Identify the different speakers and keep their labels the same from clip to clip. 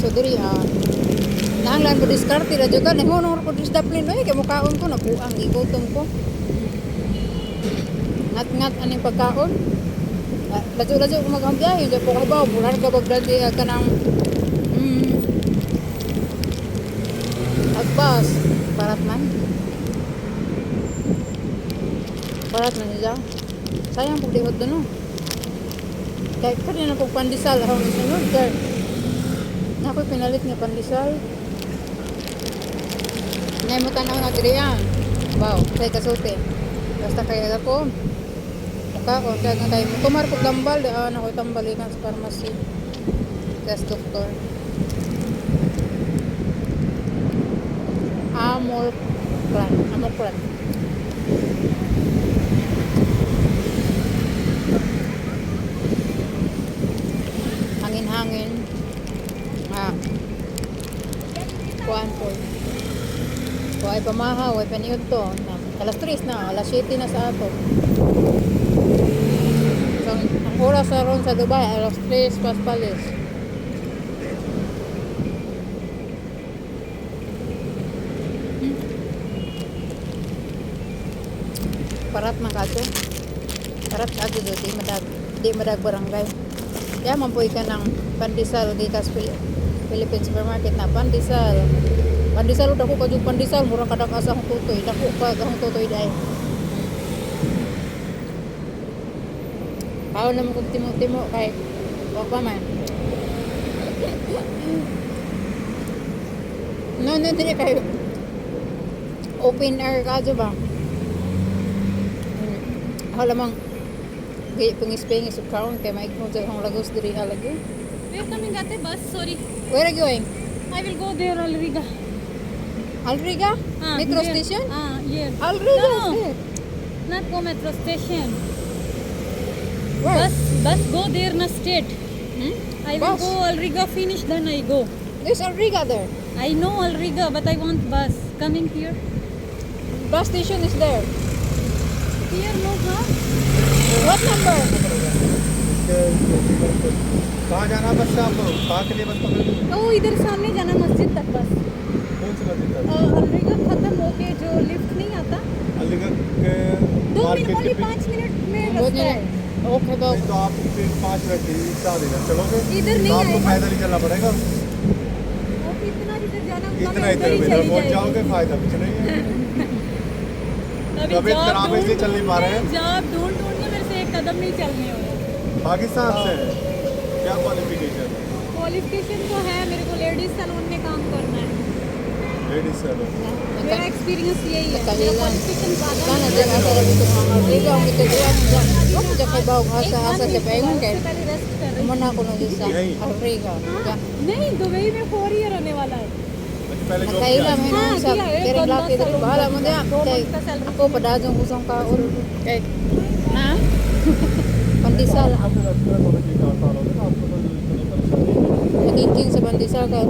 Speaker 1: So diri nahanglan ko diskarte ra jud ka nahunong ko disdaplin ay kay mukaon ko nabuang igutom ko. Ngat-ngat aning pagkaon. Lajo-lajo ko maghambiyahe jud ko kabaw bulan ka bagdadi ka nang agbas parat man siya. Sayang pag diod doon, no? Kaya kanina pag pandesal, ako sunod, kaya ako'y pinalit nga pandesal. Ngayon mo tanaw na diriyan. Wow, kaya kasulti. Basta kaya ako. Mukha kaya nga tayo. Tumar ko tambal, ako'y tambalikan sa pharmacy. Test doktor. Amokran. Hangin. Kuan po. Kuay pamahaw, ay paniod to. Alas 3 na, alas 7 na sa ato. So, ang oras sa ron sa Dubai, alas 3 paspalis. Parat man kaso. Parat kaso do, di madag barangay. Kaya mampuy ka ng pandesal dito sa Philippine Supermarket na pandesal. Pandesal dako ka jud pandesal mura kadak asa akong tutoy. Dako pa akong tutoy dai. Kao naman kung timo-timo kay wa pa man. No, dili kay open air ka jud ba? Halamang gay pengis-pengis ug karon kay maigmo sa akong lagos diri halagi.
Speaker 2: We are coming at a bus, sorry.
Speaker 1: Where are you going?
Speaker 2: I will go there, Alriga.
Speaker 1: Alriga? Metro
Speaker 2: here.
Speaker 1: station?
Speaker 2: Here.
Speaker 1: Alriga?
Speaker 2: No.
Speaker 1: Where?
Speaker 2: Not go metro station.
Speaker 1: Where?
Speaker 2: Bus go there na straight. I will
Speaker 1: Bus?
Speaker 2: go Alriga, finish, then I go.
Speaker 1: There's Alriga there.
Speaker 2: I know Alriga, but I want bus. Coming here.
Speaker 1: Bus station is there.
Speaker 2: Here, no, huh?
Speaker 1: What number?
Speaker 3: कहाँ जाना बस से आपको कहाँ के लिए बस पकड़ी
Speaker 2: Oh, इधर सामने जाना मस्जिद तक बस.
Speaker 3: कौन सी मस्जिद तक
Speaker 2: Alriga खत्म होके जो लिफ्ट नहीं आता.
Speaker 3: अलीगढ़ के
Speaker 2: 2
Speaker 3: मार्केट
Speaker 2: मिनट,
Speaker 3: के
Speaker 2: only 5 मिनट में
Speaker 1: बहुत
Speaker 2: रास्ता है.
Speaker 1: Okay daw.
Speaker 3: नहीं तो आप फिर 5 मिनट के साथ इधर चलोगे
Speaker 2: इधर नहीं
Speaker 3: तो आपको
Speaker 2: आएगा.
Speaker 3: पैदल ही चलना पड़ेगा
Speaker 2: और इतना इधर जाना
Speaker 3: इतना इधर इधर पहुँच जाओगे फायदा कुछ नहीं है तबीयत खराब है इसलिए चल नहीं पा रहे हैं
Speaker 2: जॉब ढूंढ के मेरे से एक कदम नहीं चलने हो रहा.
Speaker 3: पाकिस्तान से क्या क्वालिफिकेशन
Speaker 2: क्वालिफिकेशन तो है, मेरे को लेडीज सैलून में काम करना है.
Speaker 3: लेडीज सैलून
Speaker 2: मेरा एक्सपीरियंस यही है.
Speaker 1: Kailan?
Speaker 2: मेरा क्वालिफिकेशन
Speaker 1: Sana
Speaker 2: ज़्यादा
Speaker 1: dyan asa rabi ko mga Alriga ang ito diyan. Wala dyan kay bawang asa sa paingon kay.
Speaker 2: पहले रेस्ट कर रही
Speaker 1: Umana ko nung isa.
Speaker 3: Yay.
Speaker 1: Alriga.
Speaker 2: हाँ, नहीं दुबई में 4 ईयर होने वाला है.
Speaker 3: पहले job
Speaker 1: Nakaila mo
Speaker 2: Ah,
Speaker 1: yun sa
Speaker 2: kaya, eh,
Speaker 1: kiring
Speaker 2: banda
Speaker 1: laki
Speaker 2: sa
Speaker 1: dito.
Speaker 2: loob.
Speaker 1: Bahala mo diyan.
Speaker 2: 2
Speaker 1: Kay
Speaker 2: months ka salary.
Speaker 1: ako padadong kusang kaon. Kay na? Pandesal. Nagingking sa pandesal ka.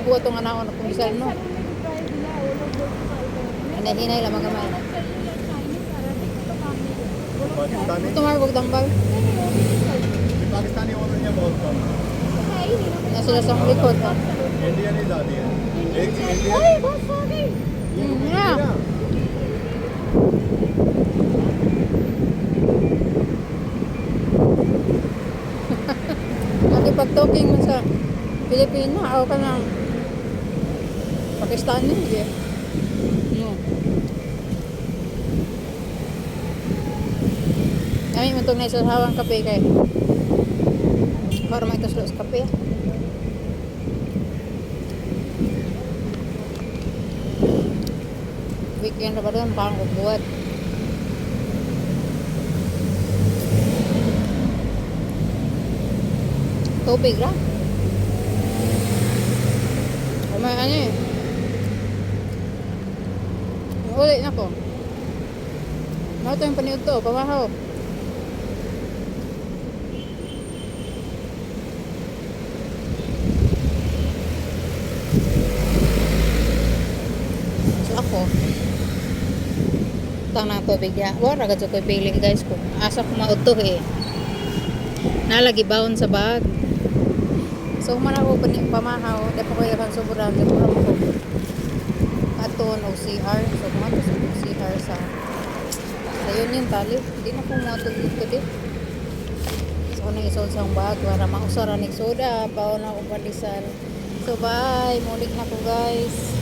Speaker 1: Buat tong anak na pandesal no. Hinay lang magamay.
Speaker 3: Pakistani
Speaker 1: Ito marbog tambal.
Speaker 3: Pakistani और India बहुत कम
Speaker 1: Na sila sa likod.
Speaker 3: Indian ही ज़्यादा है एक इंडियन
Speaker 2: ओए बस आ गई.
Speaker 1: Yeah. Nakipag-talking mo sa Pilipino, ako ka ng Pakistani. Yeah. No. Kami mo itong naisasawang kape kay para may taslo sa kape. Weekend na ba doon? Parang kubuhat. Tubig lang. May ano eh. Uli na ko. Ano ito yung paniod to? Pamahaw. So ako, butang na tubig ya. Wala ka ko pili guys ko. Asa ko mauto eh. Nalagi baon sa bag. So man ako pamahaw, dapat ko yung sobrang sobrang ko. Aton o CR. So kumato sa CR sa yun yung tali. Hindi na ko matog dito di. So nang isol sa bag para mausara ni soda, baon na ko pandesal. So bye, mulik na ko guys.